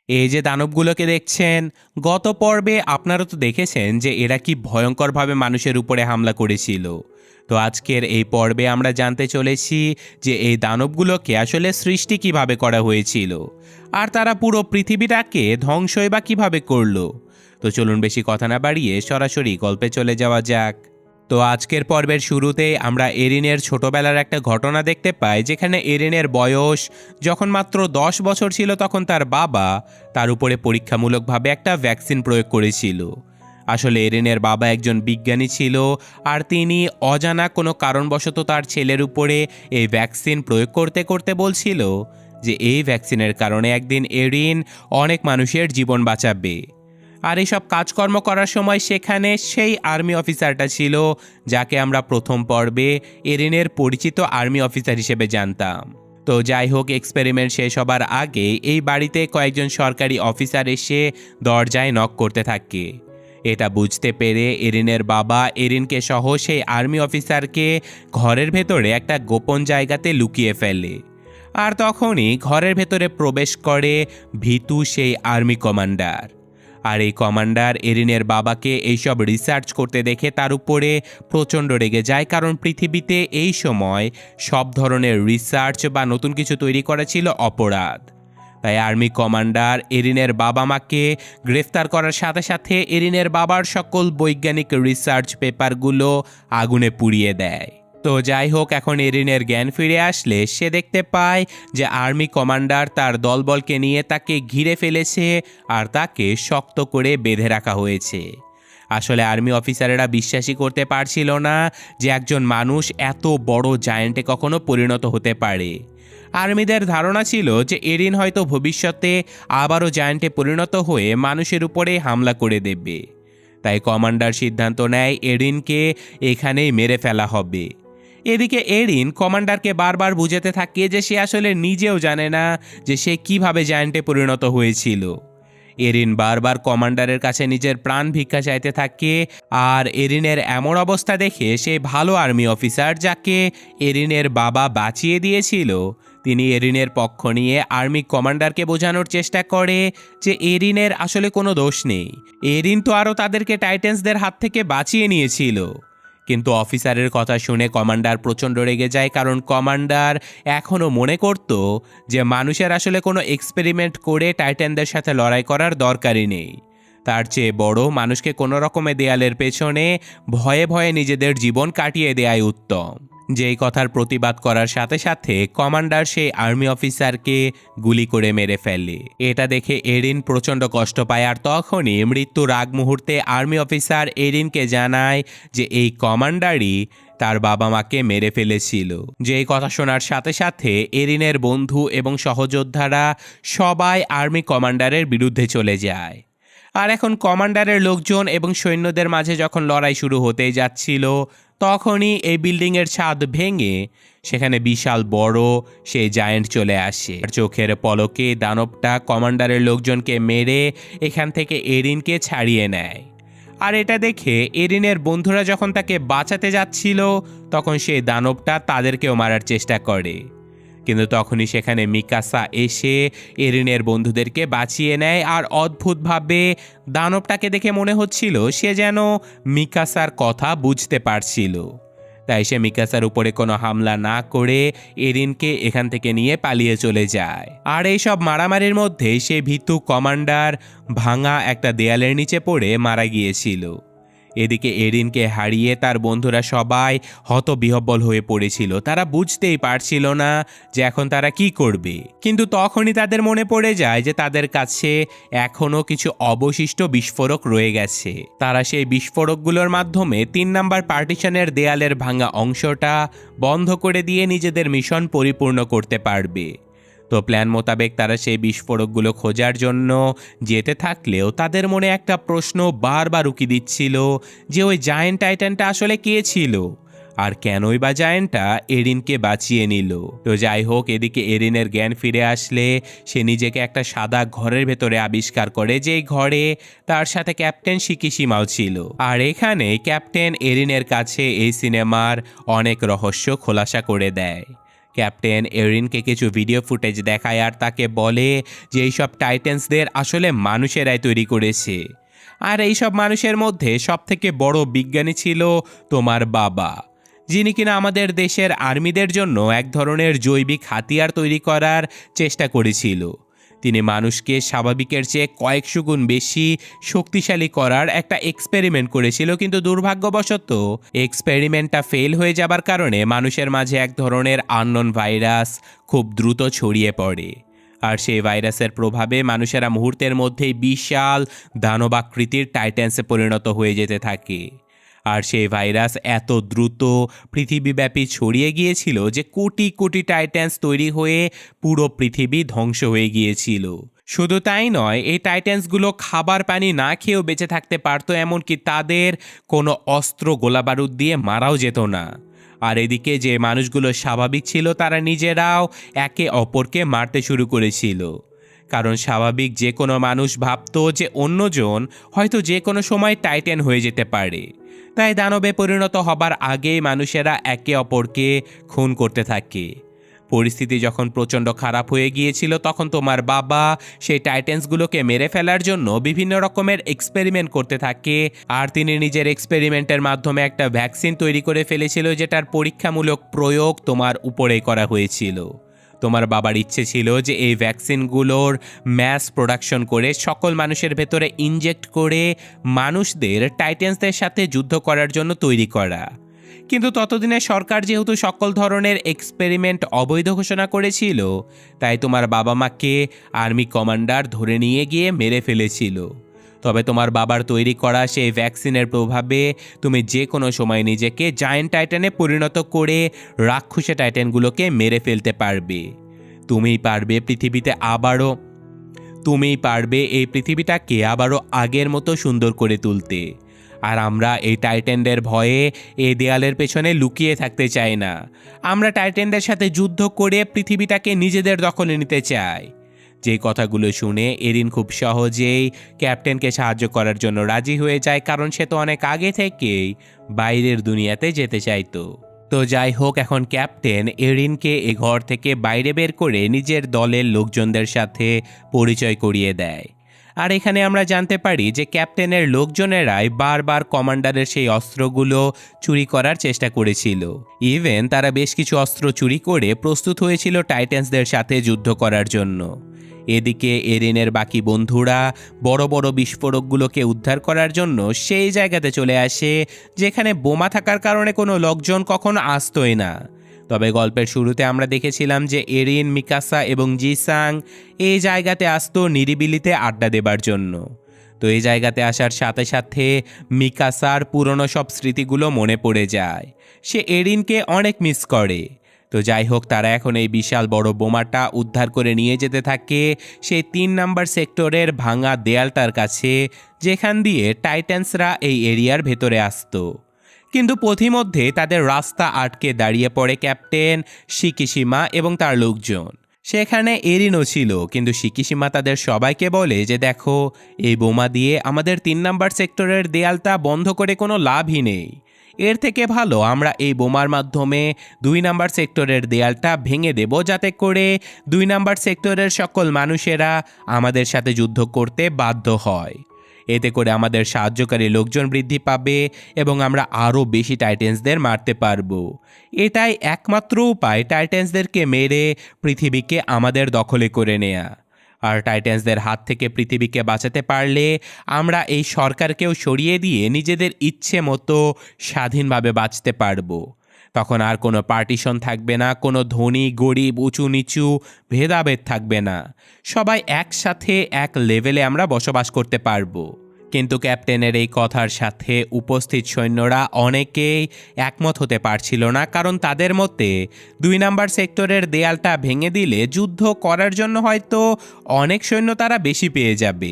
এই যে দানবগুলোকে দেখছেন, গত পর্বে আপনারা তো দেখেছেন যে এরা কি ভয়ঙ্করভাবে মানুষের উপরে হামলা করেছিল। তো আজকের এই পর্বে আমরা জানতে চলেছি যে এই দানবগুলোকে আসলে সৃষ্টি কিভাবে করা হয়েছিল, আর তারা পুরো পৃথিবীটাকে ধ্বংসই বা কিভাবে করলো। তো চলুন বেশি কথা না বাড়িয়ে সরাসরি গল্পে চলে যাওয়া যাক। তো আজকের পর্বের শুরুতে আমরা এরিনের ছোটবেলার একটা ঘটনা দেখতে পাই, যেখানে এরিনের বয়স যখন মাত্র 10 বছর ছিল তখন তার বাবা তার উপরে পরীক্ষামূলকভাবে একটা ভ্যাকসিন প্রয়োগ করেছিল। আসলে এরিনের বাবা একজন বিজ্ঞানী ছিল, আর তিনি অজানা কোনো কারণবশত তার ছেলের উপরে এই ভ্যাকসিন প্রয়োগ করতে করতে বলছিল যে এই ভ্যাকসিনের কারণে একদিন এরিন অনেক মানুষের জীবন বাঁচাবে। আর এইসব কাজকর্ম করার সময় সেখানে সেই আর্মি অফিসারটা ছিল যাকে আমরা প্রথম পর্বে এরিনের পরিচিত আর্মি অফিসার হিসেবে জানতাম। তো যাই হোক, এক্সপেরিমেন্ট শেষ হবার আগে এই বাড়িতে কয়েকজন সরকারি অফিসার এসে দরজায় নক করতে থাকে। এটা বুঝতে পেরে এরিনের বাবা এরিনকে সহ সেই আর্মি অফিসারকে ঘরের ভেতরে একটা গোপন জায়গাতে লুকিয়ে ফেলে। আর তখনই ঘরের ভেতরে প্রবেশ করে ভীতু সেই আর্মি কমান্ডার। আর এই কমান্ডার এরিনের বাবাকে এইসব রিসার্চ করতে দেখে তার উপরে প্রচণ্ড রেগে যায়, কারণ পৃথিবীতে এই সময় সব ধরনের রিসার্চ বা নতুন কিছু তৈরি করা ছিল অপরাধ। তাই আর্মি কমান্ডার এরিনের বাবা মাকে গ্রেফতার করার সাথে সাথে এরিনের বাবার সকল বৈজ্ঞানিক রিসার্চ পেপারগুলো আগুনে পুড়িয়ে দেয়। তো যাই হোক, এখন এরিনের জ্ঞান ফিরে আসলে সে দেখতে পায় যে আর্মি কমান্ডার তার দলবলকে নিয়ে তাকে ঘিরে ফেলেছে আর তাকে শক্ত করে বেঁধে রাখা হয়েছে। আসলে আর্মি অফিসারেরা বিশ্বাসই করতে পারছিল না যে একজন মানুষ এত বড় জায়ান্টে কখনো পরিণত হতে পারে। আর্মিদের ধারণা ছিল যে এরিন হয়তো ভবিষ্যতে আবারও জায়ান্টে পরিণত হয়ে মানুষের উপরে হামলা করে দেবে। তাই কমান্ডার সিদ্ধান্ত নেয় এরিনকে এখানেই মেরে ফেলা হবে। এদিকে এরিন কমান্ডারকে বারবার বুঝাতে থাকে যে সে আসলে নিজেও জানে না যে সে কিভাবে জায়ান্টে পরিণত হয়েছিল। এরিন বারবার কমান্ডারের কাছে নিজের প্রাণ ভিক্ষা চাইতে থাকে, আর এরিনের এমন অবস্থা দেখে সেই ভালো আর্মি অফিসার যাকে এরিনের বাবা বাঁচিয়ে দিয়েছিল, তিনি এরিনের পক্ষ নিয়ে আর্মি কমান্ডারকে বোঝানোর চেষ্টা করে যে এরিনের আসলে কোনো দোষ নেই। এরিন তো আরও তাদেরকে টাইটেন্সদের হাত থেকে বাঁচিয়ে নিয়েছিল। কিন্তু অফিসারের কথা শুনে কমান্ডার প্রচণ্ড রেগে যায়, কারণ কমান্ডার এখনও মনে করত যে মানুষের আসলে কোনো এক্সপেরিমেন্ট করে টাইটানদের সাথে লড়াই করার দরকারই নেই। তার চেয়ে বড় মানুষকে কোনো রকমে দেয়ালের পেছনে ভয়ে ভয়ে নিজেদের জীবন কাটিয়ে দেয়াই উত্তম। যেই কথার প্রতিবাদ করার সাথে সাথে কমান্ডার সেই আর্মি অফিসারকে গুলি করে মেরে ফেলে। এটা দেখে এরিন প্রচণ্ড কষ্ট পায়, আর তখনই মৃত্যুর আগ মুহূর্তে আর্মি অফিসার এরিনকে জানায় যে এই কমান্ডারই তার বাবা মাকে মেরে ফেলেছিল। যেই কথা শোনার সাথে সাথে এরিনের বন্ধু এবং সহযোদ্ধারা সবাই আর্মি কমান্ডারের বিরুদ্ধে চলে যায়। আর এখন কমান্ডারের লোকজন এবং সৈন্যদের মাঝে যখন লড়াই শুরু হতেই যাচ্ছিল, তখনই এই বিল্ডিংয়ের ছাদ ভেঙে সেখানে বিশাল বড় সেই জায়ান্ট চলে আসে। চোখের পলকে দানবটা কমান্ডারের লোকজনকে মেরে এখান থেকে এরিনকে ছাড়িয়ে নেয়। আর এটা দেখে এরিনের বন্ধুরা যখন তাকে বাঁচাতে যাচ্ছিল, তখন সেই দানবটা তাদেরকেও মারার চেষ্টা করে। কিন্তু তখনই সেখানে মিকাসা এসে এরিনের বন্ধুদেরকে বাঁচিয়ে নেয়। আর অদ্ভুতভাবে দানবটাকে দেখে মনে হচ্ছিল সে যেন মিকাসার কথা বুঝতে পারছিল। তাই সে মিকাসার উপরে কোনো হামলা না করে এরিনকে এখান থেকে নিয়ে পালিয়ে চলে যায়। আর এইসব মারামারির মধ্যে সে ভীতু কমান্ডার ভাঙা একটা দেয়ালের নিচে পড়ে মারা গিয়েছিল। এদিকে এরিনকে হারিয়ে তার বন্ধুরা সবাই হতবিহ্বল হয়ে পড়েছিল। তারা বুঝতেই পারছিল না যে এখন তারা কি করবে। কিন্তু তখনই তাদের মনে পড়ে যায় যে তাদের কাছে এখনও কিছু অবশিষ্ট বিস্ফোরক রয়ে গেছে। তারা সেই বিস্ফোরকগুলোর মাধ্যমে 3 নাম্বার পার্টিশনের দেয়ালের ভাঙা অংশটা বন্ধ করে দিয়ে নিজেদের মিশন পরিপূর্ণ করতে পারবে। তো প্ল্যান মোতাবেক তারা সেই বিস্ফোরকগুলো খোঁজার জন্য যেতে থাকলেও তাদের মনে একটা প্রশ্ন বারবার উকি দিচ্ছিল যে ওই জায়েন্ট টাইটানটা আসলে কে ছিল, আর কেনই বা জায়েন্টটা এরিনকে বাঁচিয়ে নিল। তো যাই হোক, এদিকে এরিনের জ্ঞান ফিরে আসলে সে নিজেকে একটা সাদা ঘরের ভেতরে আবিষ্কার করে, যেই ঘরে তার সাথে ক্যাপ্টেন শিকিশিমাও ছিল। আর এখানে ক্যাপ্টেন এরিনের কাছে এই সিনেমার অনেক রহস্য খোলাসা করে দেয়। ক্যাপ্টেন এরিনকে কিছু ভিডিও ফুটেজ দেখায় আর তাকে বলে যে এইসব টাইটেন্সদের আসলে মানুষেরাই তৈরি করেছে, আর এইসব মানুষের মধ্যে সবথেকে বড় বিজ্ঞানী ছিল তোমার বাবা, যিনি কিনা আমাদের দেশের আর্মিদের জন্য এক ধরনের জৈবিক হাতিয়ার তৈরি করার চেষ্টা করেছিল। তিনি মানুষকে স্বাভাবিকের চেয়ে কয়েকশো গুণ বেশি শক্তিশালী করার একটা এক্সপেরিমেন্ট করেছিল, কিন্তু দুর্ভাগ্যবশত এক্সপেরিমেন্টটা ফেল হয়ে যাবার কারণে মানুষের মাঝে এক ধরনের আননোন ভাইরাস খুব দ্রুত ছড়িয়ে পড়ে। আর সেই ভাইরাসের প্রভাবে মানুষেরা মুহূর্তের মধ্যেই বিশাল দানবাকৃতির টাইটেন্সে পরিণত হয়ে যেতে থাকে। আর সেই ভাইরাস এত দ্রুত পৃথিবীব্যাপী ছড়িয়ে গিয়েছিল যে কোটি কোটি টাইটেন্স তৈরি হয়ে পুরো পৃথিবী ধ্বংস হয়ে গিয়েছিল। শুধু তাই নয়, এই টাইটেন্সগুলো খাবার পানি না খেয়েও বেঁচে থাকতে পারতো, এমনকি তাদের কোনো অস্ত্র গোলাবারুদ দিয়ে মারাও যেত না। আর এদিকে যে মানুষগুলো স্বাভাবিক ছিল তারা নিজেরাও একে অপরকে মারতে শুরু করেছিল, কারণ স্বাভাবিক যে কোনো মানুষ ভাবতো যে অন্যজন হয়তো যে কোনো সময় টাইটেন হয়ে যেতে পারে। তাই দানবে পরিণত হবার আগেই মানুষেরা একে অপরকে খুন করতে থাকে। পরিস্থিতি যখন প্রচণ্ড খারাপ হয়ে গিয়েছিল তখন তোমার বাবা সেই টাইটেন্সগুলোকে মেরে ফেলার জন্য বিভিন্ন রকমের এক্সপেরিমেন্ট করতে থাকে, আর তিনি নিজের এক্সপেরিমেন্টের মাধ্যমে একটা ভ্যাকসিন তৈরি করে ফেলেছিল যেটার পরীক্ষামূলক প্রয়োগ তোমার উপরেই করা হয়েছিল। তোমার বাবার ইচ্ছে ছিল যে এই ভ্যাকসিনগুলোর ম্যাস প্রোডাকশন করে সকল মানুষের ভেতরে ইনজেক্ট করে মানুষদের টাইটেন্সদের সাথে যুদ্ধ করার জন্য তৈরি করা। কিন্তু ততদিনে সরকার যেহেতু সকল ধরনের এক্সপেরিমেন্ট অবৈধ ঘোষণা করেছিল, তাই তোমার বাবা মাকে আর্মি কমান্ডার ধরে নিয়ে গিয়ে মেরে ফেলেছিল। তবে তোমার বাবার তৈরি করা সেই ভ্যাকসিনের প্রভাবে তুমি যে কোনো সময় নিজেকে জায়ান্ট টাইটানে পরিণত করে রাক্ষসে টাইটানগুলোকে মেরে ফেলতে পারবে। তুমিই পারবে এই পৃথিবীটাকে আবারও আগের মতো সুন্দর করে তুলতে। আর আমরা এই টাইটেনদের ভয়ে এই দেয়ালের পেছনে লুকিয়ে থাকতে চাই না। আমরা টাইটেনদের সাথে যুদ্ধ করে পৃথিবীটাকে নিজেদের দখলে নিতে চাই। যে কথাগুলো শুনে এরিন খুব সহজেই ক্যাপ্টেনকে সাহায্য করার জন্য রাজি হয়ে যায়, কারণ সে তো অনেক আগে থেকেই বাইরের দুনিয়াতে যেতে চাইতো। তো যাই হোক, এখন ক্যাপ্টেন এরিনকে এ ঘর থেকে বাইরে বের করে নিজের দলের লোকজনদের সাথে পরিচয় করিয়ে দেয়। আর এখানে আমরা জানতে পারি যে ক্যাপ্টেনের লোকজনেরাই বারবার কমান্ডারের সেই অস্ত্রগুলো চুরি করার চেষ্টা করেছিল। ইভেন তারা বেশ কিছু অস্ত্র চুরি করে প্রস্তুত হয়েছিল টাইটেন্সদের সাথে যুদ্ধ করার জন্য। এদিকে এরিনের বাকি বন্ধুরা বড় বড় বিস্ফোরকগুলোকে উদ্ধার করার জন্য সেই জায়গাতে চলে আসে যেখানে বোমা থাকার কারণে কোনো লোকজন কখনো আসতোই না। তবে গল্পের শুরুতে আমরা দেখেছিলাম যে এরিন, মিকাসা এবং জিসাং এই জায়গাতে আসতো নিরিবিলিতে আড্ডা দেবার জন্য। তো এই জায়গাতে আসার সাথে সাথে মিকাসার পুরনো সব স্মৃতিগুলো মনে পড়ে যায়। সে এরিনকে অনেক মিস করে। তো যাই হোক, তারা এখন এই বিশাল বড় বোমাটা উদ্ধার করে নিয়ে যেতে থাকে সেই 3 নাম্বার সেক্টরের ভাঙা দেয়ালটার কাছে, যেখান দিয়ে টাইটেন্সরা এই এরিয়ার ভেতরে আসতো। কিন্তু পথিমধ্যে তাদের রাস্তা আটকে দাঁড়িয়ে পড়ে ক্যাপ্টেন শিকিশিমা এবং তার লোকজন। সেখানে এরিনও ছিল, কিন্তু শিকিশিমা তাদের সবাইকে বলে যে দেখো, এই বোমা দিয়ে আমাদের 3 নাম্বার সেক্টরের দেয়ালটা বন্ধ করে কোনো লাভই নেই। এর থেকে ভালো আমরা এই বোমার মাধ্যমে 2 নাম্বার সেক্টরের দেয়ালটা ভেঙে দেব, যাতে করে 2 নাম্বার সেক্টরের সকল মানুষেরা আমাদের সাথে যুদ্ধ করতে বাধ্য হয়। এতে করে আমাদের সাহায্যকারী লোকজন বৃদ্ধি পাবে এবং আমরা আরও বেশি টাইটেন্সদের মারতে পারবো। এটাই একমাত্র উপায় টাইটেন্সদেরকে মেরে পৃথিবীকে আমাদের দখলে করে নেয়া। আর টাইটেন্সদের হাত থেকে পৃথিবীকে বাঁচাতে পারলে আমরা এই সরকারকেও সরিয়ে দিয়ে নিজেদের ইচ্ছে মতো স্বাধীনভাবে বাঁচতে পারবো। তখন আর কোনো পার্টিশন থাকবে না, কোনো ধনী গরিব উঁচু নিচু ভেদাভেদ থাকবে না। সবাই একসাথে এক লেভেলে আমরা বসবাস করতে পারবো। কিন্তু ক্যাপ্টেনের এই কথার সাথে উপস্থিত সৈন্যরা অনেকেই একমত হতে পারছিল না, কারণ তাদের মতে 2 নাম্বার সেক্টরের দেয়ালটা ভেঙে দিলে যুদ্ধ করার জন্য হয়তো অনেক সৈন্য তারা বেশি পেয়ে যাবে,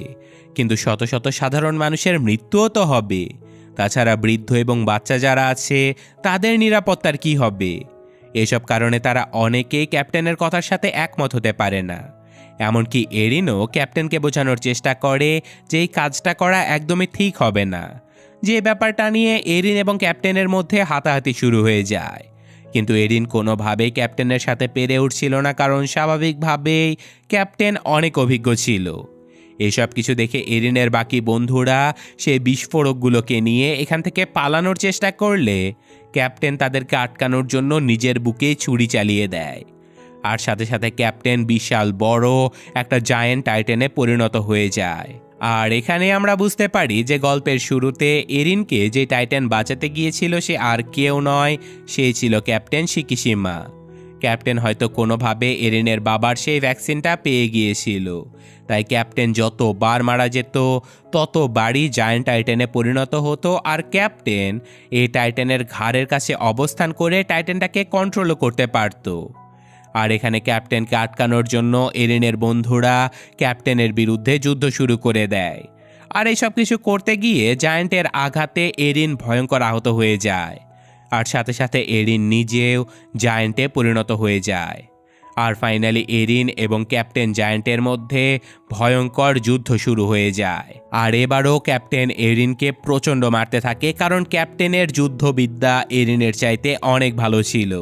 কিন্তু শত শত সাধারণ মানুষের মৃত্যুও তো হবে। তাছাড়া বৃদ্ধ এবং বাচ্চা যারা আছে তাদের নিরাপত্তার কি হবে? এসব কারণে তারা অনেকেই ক্যাপ্টেনের কথার সাথে একমত হতে পারে না। এমনকি এরিনও ক্যাপ্টেনকে বোঝানোর চেষ্টা করে যে এই কাজটা করা একদমই ঠিক হবে না। যে ব্যাপারটা নিয়ে এরিন এবং ক্যাপ্টেনের মধ্যে হাতাহাতি শুরু হয়ে যায়। কিন্তু এরিন কোনোভাবেই ক্যাপ্টেনের সাথে পেরে উঠছিল না, কারণ স্বাভাবিকভাবেই ক্যাপ্টেন অনেক অভিজ্ঞ ছিল। এসব কিছু দেখে এরিনের বাকি বন্ধুরা সেই বিস্ফোরকগুলোকে নিয়ে এখান থেকে পালানোর চেষ্টা করলে ক্যাপ্টেন তাদেরকে আটকানোর জন্য নিজের বুকেই ছুরি চালিয়ে দেয়। আর সাথে সাথে ক্যাপ্টেন বিশাল বড় একটা জায়ান্ট টাইটানে পরিণত হয়ে যায়। আর এখানে আমরা বুঝতে পারি যে গল্পের শুরুতে এরিনকে যে টাইটান বাঁচাতে গিয়েছিল সে আর কেউ নয়, সে ছিল ক্যাপ্টেন শিকিশিমা। ক্যাপ্টেন হয়তো কোনোভাবে এরিনের বাবার সেই ভ্যাকসিনটা পেয়ে গিয়েছিল, তাই ক্যাপ্টেন যতবার মারা যেত ততবারই জায়ান্ট টাইটানে পরিণত হতো। আর ক্যাপ্টেন এই টাইটানের ঘাড়ের কাছে অবস্থান করে টাইটানটাকে কন্ট্রোলও করতে পারত। আর এখানে ক্যাপ্টেনকে আটকানোর জন্য এরিনের বন্ধুরা ক্যাপ্টেনের বিরুদ্ধে যুদ্ধ শুরু করে দেয়। আর এইসব কিছু করতে গিয়ে জায়ান্টের আঘাতে এরিন ভয়ঙ্কর আহত হয়ে যায়। আর সাথে সাথে এরিন নিজেও জায়ান্টে পরিণত হয়ে যায়। আর ফাইনালি এরিন এবং ক্যাপ্টেন জায়ান্টের মধ্যে ভয়ঙ্কর যুদ্ধ শুরু হয়ে যায়। আর এবারও ক্যাপ্টেন এরিনকে প্রচণ্ড মারতে থাকে, কারণ ক্যাপ্টেনের যুদ্ধবিদ্যা এরিনের চাইতে অনেক ভালো ছিল।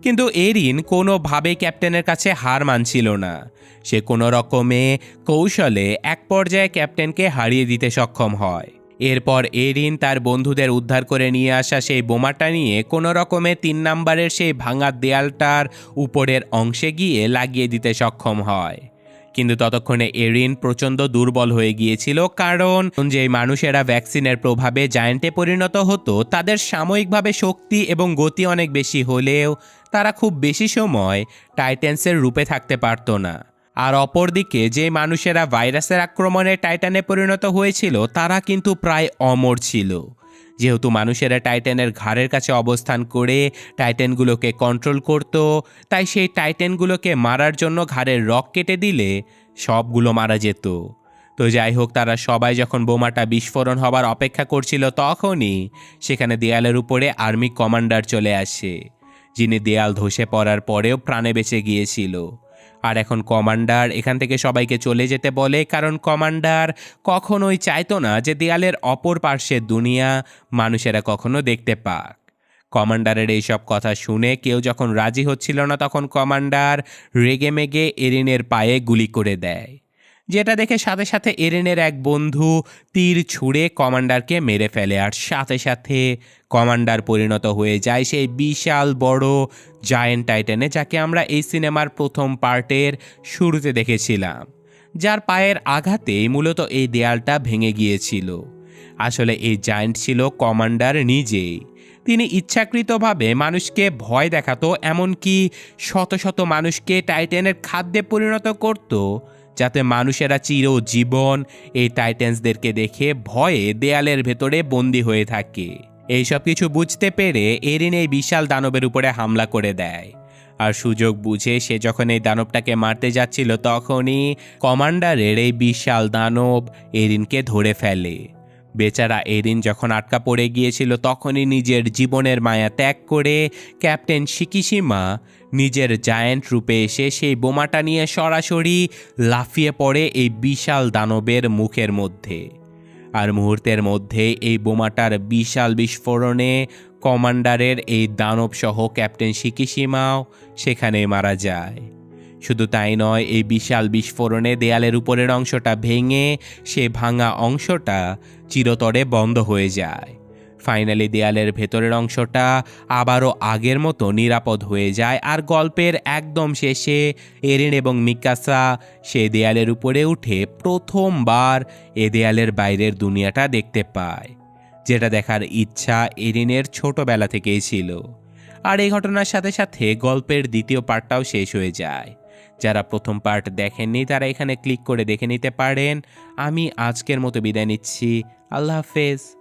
কিন্তু এরিন কোনোভাবে ক্যাপ্টেনের কাছে হার মানছিল না। সে কোনো রকমে কৌশলে এক পর্যায়ে ক্যাপ্টেনকে হারিয়ে দিতে সক্ষম হয়। এরপর এরিন তার বন্ধুদের উদ্ধার করে নিয়ে আসা সেই বোমাটা নিয়ে কোনো রকমে 3 নাম্বারের সেই ভাঙা দেয়ালটার উপরের অংশে গিয়ে লাগিয়ে দিতে সক্ষম হয়। কিন্তু ততক্ষণে এরিন প্রচণ্ড দুর্বল হয়ে গিয়েছিল, কারণ যে মানুষেরা ভ্যাকসিনের প্রভাবে জায়ান্টে পরিণত হতো তাদের সাময়িকভাবে শক্তি এবং গতি অনেক বেশি হলেও তারা খুব বেশি সময় টাইটান্সের রূপে থাকতে পারতো না। আর অপরদিকে যে মানুষেরা ভাইরাসের আক্রমণে টাইটানে পরিণত হয়েছিল তারা কিন্তু প্রায় অমর ছিল। যেহেতু মানুষেরা টাইটানের ঘাড়ের কাছে অবস্থান করে টাইটানগুলোকে কন্ট্রোল করত, তাই সেই টাইটানগুলোকে মারার জন্য ঘাড়ের রক কেটে দিলে সবগুলো মারা যেত। তো যাই হোক, তারা সবাই যখন বোমাটা বিস্ফোরণ হবার অপেক্ষা করছিল তখনই সেখানে দেয়ালের উপরে আর্মি কমান্ডার চলে আসে, যিনি দেয়াল ধসে পড়ার পরেও প্রাণে বেঁচে গিয়েছিল। আর এখন কমান্ডার এখান থেকে সবাইকে চলে যেতে বলে, কারণ কমান্ডার কখনোই চাইতো না যে দেয়ালের অপর পার্শ্বের দুনিয়া মানুষেরা কখনো দেখতে পাক। কমান্ডারের এইসব কথা শুনে কেউ যখন রাজি হচ্ছিল না তখন কমান্ডার রেগেমেগে এরিনের পায়ে গুলি করে দেয়, যেটা দেখে সাথে সাথে এরিনের এক বন্ধু তীর ছুঁড়ে কমান্ডারকে মেরে ফেলে। আর সাথে সাথে কমান্ডার পরিণত হয়ে যায় সেই বিশাল বড় জায়ান্ট টাইটানে, যাকে আমরা এই সিনেমার প্রথম পার্টের শুরুতে দেখেছিলাম, যার পায়ের আঘাতেই মূলত এই দেয়ালটা ভেঙে গিয়েছিল। আসলে এই জায়ান্ট ছিল কমান্ডার নিজেই। তিনি ইচ্ছাকৃতভাবে মানুষকে ভয় দেখাতো, এমনকি শত শত মানুষকে টাইটানের খাদ্যে পরিণত করত, যাতে মানুষেরা চিরজীবন এই টাইটান্সদেরকে দেখে ভয়ে দেয়ালের ভেতরে বন্দী হয়ে থাকে। এইসব কিছু বুঝতে পেরে এরিন এই বিশাল দানবের উপরে হামলা করে দেয়। আর সুযোগ বুঝে সে যখন এই দানবটাকে মারতে যাচ্ছিল তখনই কমান্ডারের এই বিশাল দানব এরিনকে ধরে ফেলে। বেচারা এরিন যখন আটকা পড়ে গিয়েছিল তখনই নিজের জীবনের মায়া ত্যাগ করে ক্যাপ্টেন শিকিশিমা নিজের জায়ান্ট রূপে এসে সেই বোমাটা নিয়ে সরাসরি লাফিয়ে পড়ে এই বিশাল দানবের মুখের মধ্যে। আর মুহূর্তের মধ্যে এই বোমাটার বিশাল বিস্ফোরণে কমান্ডারের এই দানব সহ ক্যাপ্টেন শিকিশিমাও সেখানে মারা যায়। শুধু তাই নয়, এই বিশাল বিস্ফোরণে দেয়ালের উপরের অংশটা ভেঙে সে ভাঙা অংশটা চিরতরে বন্ধ হয়ে যায়। ফাইনালি দেয়ালের ভেতরের অংশটা আবারও আগের মতো নিরাপদ হয়ে যায়। আর গল্পের একদম শেষে এরিন এবং মিকাসা সে দেয়ালের উপরে উঠে প্রথমবার এ দেয়ালের বাইরের দুনিয়াটা দেখতে পায়, যেটা দেখার ইচ্ছা এরিনের ছোটবেলা থেকেই ছিল। আর এই ঘটনার সাথে সাথে গল্পের দ্বিতীয় পার্টটাও শেষ হয়ে যায়। যারা প্রথম পার্ট দেখেননি তারা এখানে ক্লিক করে দেখে নিতে পারেন। আমি আজকের মতো বিদায় নিচ্ছি। আল্লাহ হাফেজ।